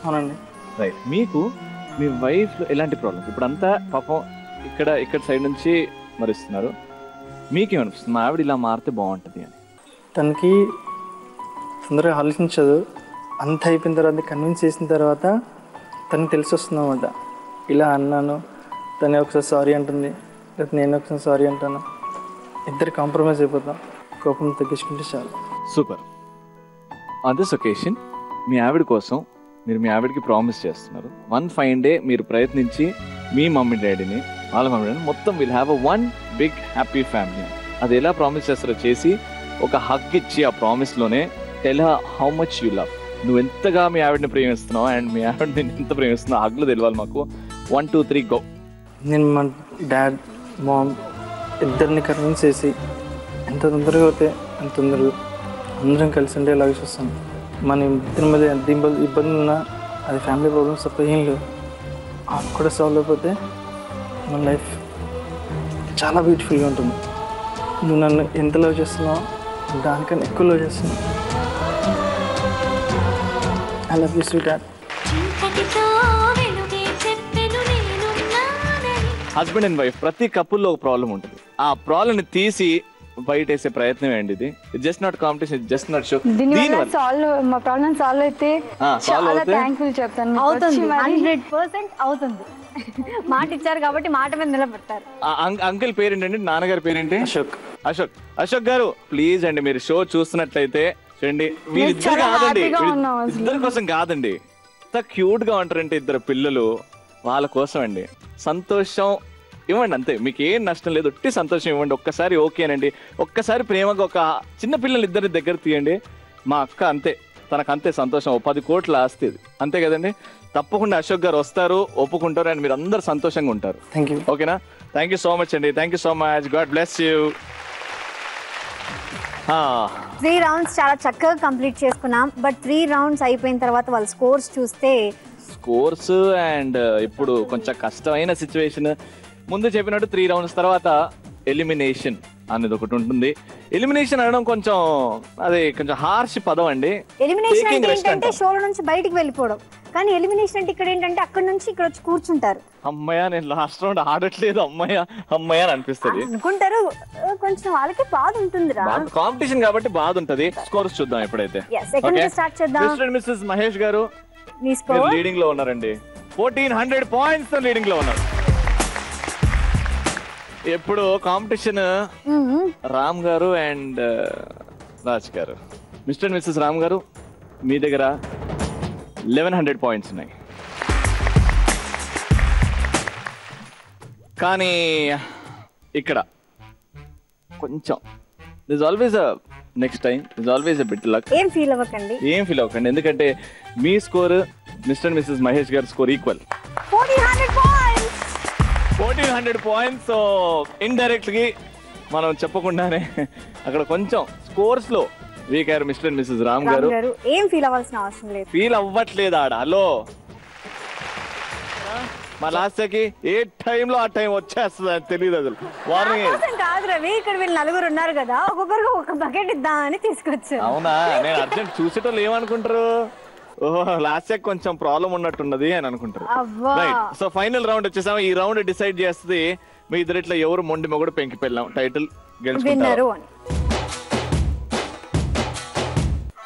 అవునండి. రైట్. మీకు మీ వైఫ్లో ఎలాంటి ప్రాబ్లం? ఇప్పుడు అంతా పాపం ఇక్కడ సైడ్ నుంచి మరిస్తున్నారు. మీకేమనిపిస్తుంది మా ఆవిడ ఇలా మారితే బాగుంటుంది అని? తనకి తొందరగా ఆలోచించదు. అంత అయిపోయిన తర్వాత కన్విన్స్ చేసిన తర్వాత తనకు తెలిసి వస్తుంది అన్నమాట. ఇలా అన్నాను, తను ఒకసారి సారీ అంటుంది, లేకపోతే నేను ఒకసారి సారీ అంటాను. ఇద్దరు కాంప్రమైజ్ అయిపోతాం. కోపం తగ్గించుకుంటే చాలు. సూపర్. ఆన్ దిస్ ఒకేషన్ మీ ఆవిడ కోసం మీరు మీ ఆవిడకి ప్రామిస్ చేస్తున్నారు, వన్ ఫైన్ డే మీరు ప్రయత్నించి మీ మమ్మీ డాడీని, వాళ్ళ మమ్మీ డాడీని మొత్తం will have a one big happy family. అది ఎలా ప్రామిస్ చేస్తారో చేసి ఒక హగ్ ఇచ్చి ఆ ప్రామిస్లోనే tell her how much you love. నువ్వు ఎంతగా మీ ఆవిడని ప్రేమిస్తున్నావు అండ్ మీ ఆవిడ నేను ఎంత ప్రేమిస్తున్నావు హగ్లు తెలియాలి మాకు. 1 2 3 గో. నేను మా డాడ్ మామ్ ఇద్దరిని కన్విన్స్ చేసి ఎంత తొందరగా అవుతే అంత తొందరగా అందరం కలిసి ఉండేలాగా చూస్తాను. మన ఇద్దరి మధ్య ఎంత ఇబ్బంది ఉన్నా అది ఫ్యామిలీ ప్రాబ్లమ్స్ తప్ప ఏం లేవు. అది కూడా సాల్వ్ అయిపోతే మన లైఫ్ చాలా బ్యూటిఫుల్గా ఉంటుంది. నువ్వు నన్ను ఎంత లవ్ చేస్తున్నావు దానికన్నా ఎక్కువ లవ్ చేస్తున్నావు. I love you sweet dad. Husband and wife ప్రతి కపుల్లో ఒక ప్రాబ్లం ఉంటుంది. ఆ ప్రాబ్లమ్ ని తీసి బయట వేసే ప్రయత్నం ఏంటి ఇది? Just not competition, just not show. దీనివల్ల మా ప్రాబ్లం సాల్వ్ అయితే చాలా థ్యాంక్ఫుల్ చెప్తాను. అవుతుంది, 100% అవుతుంది. మాట ఇచ్చారు కాబట్టి మాట మీద నిలబడతారు. అంకుల్ పేరేంటండి? నాన్నగారి పేరేంటి? అశోక్. అశోక్ గారు ప్లీజ్ అండి, మీరు షో చూస్తున్నట్లయితే చూడండి. వీళ్ళిద్దరు కాదండి, ఇద్దరి కోసం కాదండి, ఎంత క్యూట్ గా ఉంటారంటే ఇద్దరు పిల్లలు, వాళ్ళ కోసం అండి. సంతోషం ఇవ్వండి అంతే, మీకు ఏం నష్టం లేదు. ఒట్టి సంతోషం ఇవ్వండి. ఒక్కసారి ఓకేనండి, ఒక్కసారి ప్రేమగా ఒక చిన్న పిల్లలు ఇద్దరి దగ్గర తీయండి. మా అక్క అంతే, తనకు అంతే సంతోషం. 10 కోట్ల ఆస్తి అంతే కదండి. తప్పకుండా అశోక్ గారు వస్తారు, ఒప్పుకుంటారు అండ్ మీరు అందరు సంతోషంగా ఉంటారు. Thank you. ఓకేనా? థ్యాంక్ యూ సో మచ్ అండి. Thank you so much. God bless you. 3 rounds చాలా చక్కగా కంప్లీట్ చేసుకున్నాం. బట్ 3 rounds అయిపోయిన తర్వాత వాళ్ళ స్కోర్స్ చూస్తే స్కోర్స్ అండ్ ఇప్పుడు కొంచెం కష్టమైన సిచ్యువేషన్. ముందు చెప్పినట్టు 3 rounds తర్వాత ఎలిమినేషన్ అనేది ఒకటి ఉంటుంది. ఎలిమినేషన్ అనడం కొంచెం అది కొంచెం హార్ష్ పదం అండి. ఎలిమినేషన్ అంటే ఏంటంటే షోలో నుంచి బయటికి వెళ్ళిపోవడం, కానీ ఎలిమినేషన్ అంటే ఇక్కడ ఏంటంటే అక్కడ నుంచి ఇక్కడ వచ్చి కూర్చుంటారు. అమ్మాయ నేను లాస్ట్ రౌండ్ ఆడట్లేదు అమ్మాయ అని అనిపిస్తుంది అనుకుంటారు. కొంచెం వాళ్ళకి బాధ ఉంటుందిరా, కాంపిటీషన్ కాబట్టి బాధ ఉంటది. స్కోర్స్ చూద్దాం ఎప్పుడైతే. స్టార్ట్ చేద్దాం. మిస్టర్ అండ్ మిస్సెస్ మహేష్ గారు మీ స్కోర్ లీడింగ్ లో ఉన్నారండి. 1400 points తో లీడింగ్ లో ఉన్నారు. ఎప్పుడు కాంపిటీషన్ రామ్ గారు అండ్ రాజ్ గారు. మిస్టర్ అండ్ మిస్సెస్ రామ్ గారు మీ దగ్గర 1100 points ఉన్నాయి. కానీ ఇక్కడ కొంచెం this always next time this always bit luck. ఏం ఫీల్ అవ్వకండి, ఎందుకంటే మీ score mister and missus Mahesh గారి score equal 1400 points. So indirect గా మనం చెప్పకుండానే అక్కడ కొంచెం స్కోర్స్ లో వీక్ అయ్యారు మిస్టర్ అండ్ మిస్సెస్ రామ్ గారు. ఏం ఫీల్ అవ్వాల్సిన అవసరం లేదు. ఫీల్ అవ్వట్లేదు ఆడ. హలో, మా లాస్ట్కి ఏ టైంలో ఆ టైం వచ్చేస్తుంది అని తెలియదు అసలు. వార్నింగ్ కాదు రవి, ఇక్కడ వీళ్ళు 4 ఉన్నారు కదా, ఒక్కొక్కరికి ఒక బకెట్ ఇద్దామని తీసుకొచ్చారు. అవునా? నేను అర్జెంట్ చూసేటోళ్ళు ఏమనుకుంటారు, ఓహో లాస్ట్ కొంచెం ప్రాబ్లం ఉన్నట్టున్నది అని అనుకుంటారు. రైట్. సో ఫైనల్ రౌండ్ వచ్చేసాము. ఈ రౌండ్ డిసైడ్ చేస్తుంది మీ ఇద్దరిట్లో ఎవరు మొండి మొగుడు పెంకి పెళ్ళాం టైటిల్ గెలుచుకుంటారు.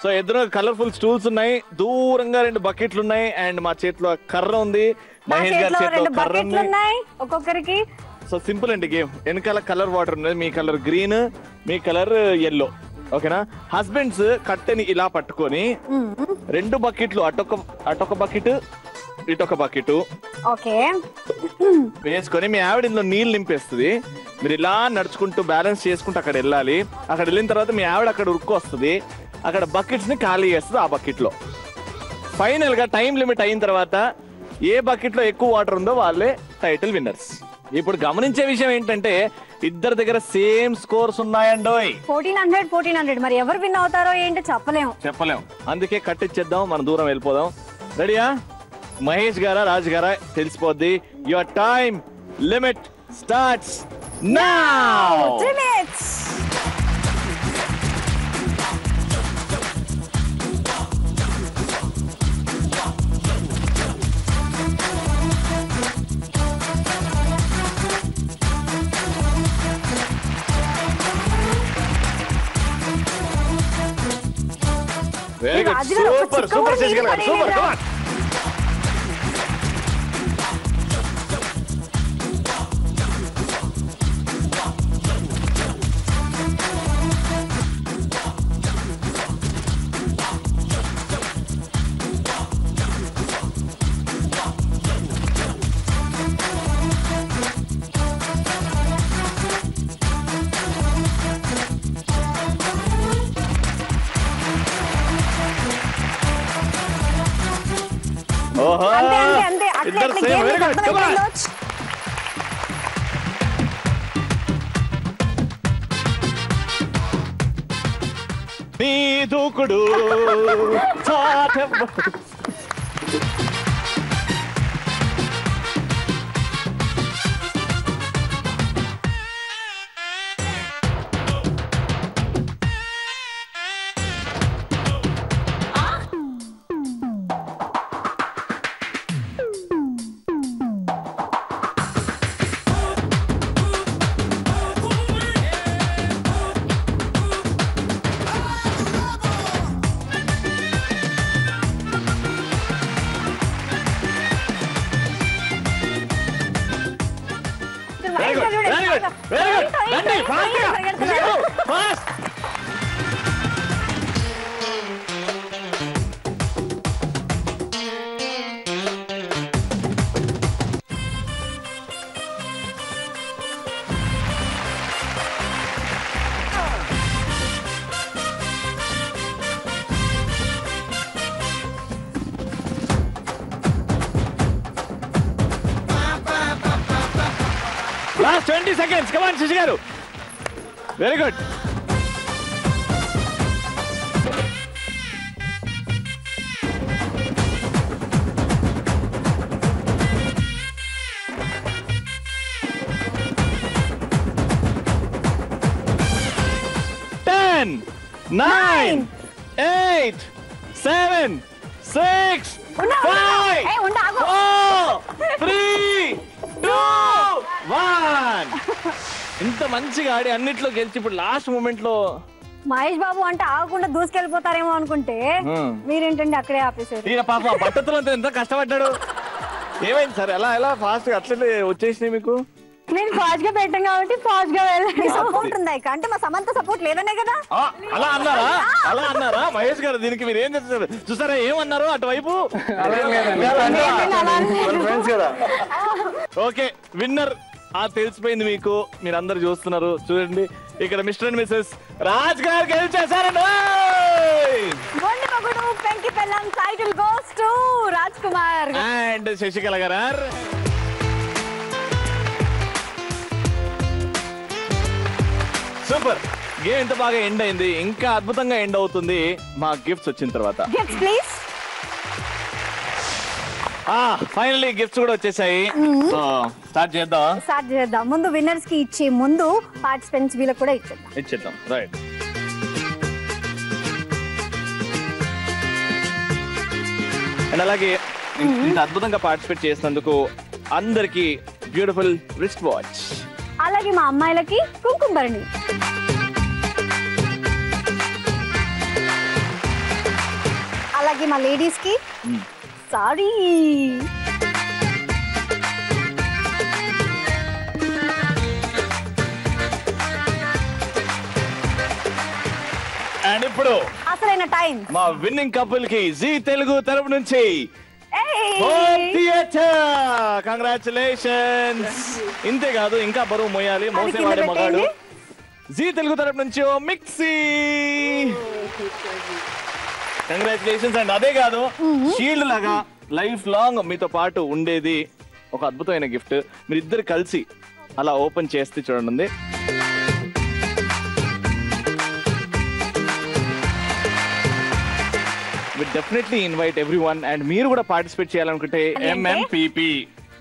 సో ఎదురు కలర్ఫుల్ స్టూల్స్ ఉన్నాయి, దూరంగా 2 బకెట్లు ఉన్నాయి, అండ్ మా చేతిలో కర్ర ఉంది, మహేష్ గారి చేతిలో కర్ర ఉన్నాయి ఒక్కొక్కరికి. సో సింపుల్ అండి గేమ్. వెనకాల కలర్ వాటర్ ఉన్నది, మీ కలర్ గ్రీన్, మీ కలర్ ఎల్లో. ఓకేనా? హస్బెండ్స్ కట్టెని ఇలా పట్టుకొని 2 బకెట్లు అటొక బకెట్ ఇటొక బకెట్ ఓకే వేసుకొని మీ ఆవిడ ఇందులో నీళ్ళు నింపేస్తుంది. మీరు ఇలా నడుచుకుంటూ బ్యాలెన్స్ చేసుకుంటూ అక్కడ వెళ్ళాలి. అక్కడ వెళ్ళిన తర్వాత మీ ఆవిడ అక్కడ ఉరుక్కు వస్తుంది, అక్కడ బకెట్స్ ని ఖాళీ చేస్తుంది. ఆ బకెట్ లో ఫైనల్ గా టైం లిమిట్ అయిన తర్వాత ఏ బకెట్ లో ఎక్కువ వాటర్ ఉందో వాళ్ళే టైటిల్ విన్నర్స్. ఇప్పుడు గమనించే విషయం ఏంటంటే ఇద్దరి దగ్గర సేమ్ స్కోర్స్ ఉన్నాయండోయ్. 1400 మరి ఎవరు విన్ అవుతారో ఏంటో చెప్పలేము. అందుకే కట్టిచ్చేద్దాం, మనం దూరం వెళ్ళిపోదాం. రెడీయా? మహేష్ గారా రాజ్ గారా తెలిసిపోద్ది. Your time limit starts now. 3 minutes. Very good, super super Sasikala garu, super. Come on. అంతే ఇద్దరు same. Very good, come on. నీ దూకుడు Last 20 seconds. Come on, Shashi garu. Very good. Ten, 9, 8, 7, 6, 5, 4, 3, 2, 1. ఇంత మంచిగా ఆడి అన్నిట్లో గెలిచి ఇప్పుడు లాస్ట్ మూమెంట్ లో మహేష్ బాబు అంటే ఆగకుండా దూసుకెళ్ళిపోతారేమో అనుకుంటే మీరేంటండి అక్కడే ఆపేసారు. ఈయన పాప బట్టతో ఎంత కష్టపడ్డాడు. ఏమైంది సార్? ఎలా ఫాస్ట్ గా అట్లే వచ్చేసినాయి మీకు? నేను ఫాస్ట్ గా పెట్టాం కాబట్టి ఫాస్ట్ గా వెళ్ళండి. సపోర్ట్ ఉందా ఇక? అంటే మా సమంత సపోర్ట్ లేదనే కదా. అలా అన్నారా మహేష్ గారు? దీనికి మీరు ఏం చేస్తారు చూసారా? ఏమన్నారు అటువైపు? ఓకే, విన్నర్ తెలిసిపోయింది మీకు. మీరు అందరు చూస్తున్నారు, చూడండి. ఇక్కడ మిస్టర్ అండ్ మిసెస్ రాజ్ గారు గెలిచేశారండి. పెంకి పెళ్ళం title goes to Raj Kumar and Sasikala garu. Super game ఎంత బాగా ఎండ్ అయింది. ఇంకా అద్భుతంగా ఎండ్ అవుతుంది మా గిఫ్ట్స్ వచ్చిన తర్వాత. Gifts please. ఫైనల్లీ గిఫ్ట్స్ కూడా వచ్చేసాయి. సో స్టార్ట్ చేద్దాం. ముందు విన్నర్స్ కి ఇచ్చే ముందు పార్టిసిపెంట్స్ వీళ్ళకి కూడా ఇచ్చేద్దాం. రైట్. అండ్ అలాగే ఇంత అద్భుతంగా పార్టిసిపేట్ చేసినందుకు అందరికి బ్యూటిఫుల్ రిస్ట్ వాచ్. అలాగే మా అమ్మాయిలకి కుంకుమ భరణి. అలాగే మా లేడీస్ కి సారీ. అండ్ ఇప్పుడు అసలైన టైం మా విన్నింగ్ కపుల్ కి జీ తెలుగు తరపు నుంచి హోమ్ థియేటర్. కంగ్రాచులేషన్స్. ఇంతే కాదు, ఇంకా బరువు మోయాలి, మోసేవాడే మగాడు. జీ తెలుగు తరపు నుంచి ఓ మిక్సీ. కంగ్రాచులేషన్స్. అండ్ అదే కాదు, షీల్డ్ లాగా లైఫ్ లాంగ్ మీతో పాటు ఉండేది ఒక అద్భుతమైన గిఫ్ట్. మీరిద్దరు కలిసి అలా ఓపెన్ చేస్తే చూడండి. Definitely invite everyone. అండ్ మీరు కూడా పార్టిసిపేట్ చేయాలనుకుంటే MMPP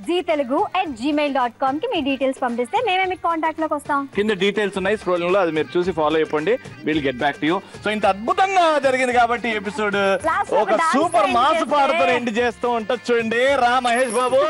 gtelugu@gmail.com కి మీ డీటెయిల్స్ పంపిస్తే మేమే మీకు కాంటాక్ట్ లోకి వస్తాం. కింద డీటెయిల్స్ ఉన్నాయి స్క్రోలింగ్ లో, అది మీరు చూసి ఫాలో అయిపోండి. Will get back to you. So ఇంత అద్భుతంగా జరిగింది కాబట్టి ఎపిసోడ్ ఒక సూపర్ మాస్ పాడుతో ఎండ్ చేస్తూ ఉంటుంది. చూడండి రా మహేష్ బాబు.